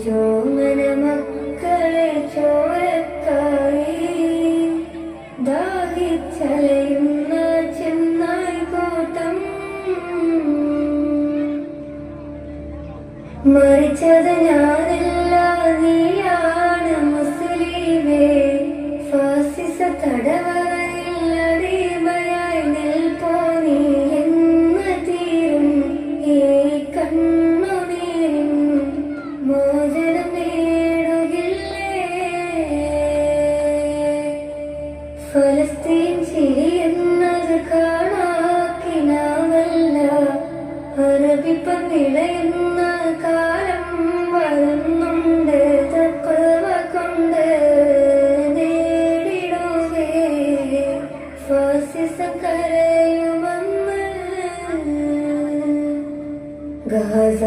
ചോമന മക്കളെ ചോരക്കായി ദാഹിച്ചലയുന്ന ചെന്നായി കൂട്ടം മരിച്ചത് ഞാനല്ല നീയാണ് മുസ്ലിമേ ഫാസിസ തടവറയിൽ അടിമയായി നിൽപ്പോ നീ എന്ന് തീരും ഈ കണ്ണുനീരിൻ മോചനം നേടുകില്ലേ ഫലസ്തീൻ ചിരിയെന്നത് കാണാക്കിനാവല്ല അറബിപ്പം വിളയുന്ന കാലം വരുന്നുണ്ട് തഖ്വ കൊണ്ട് നേടിടുകേ ഫാസിസം കരയുമെന്ന് ഗാസ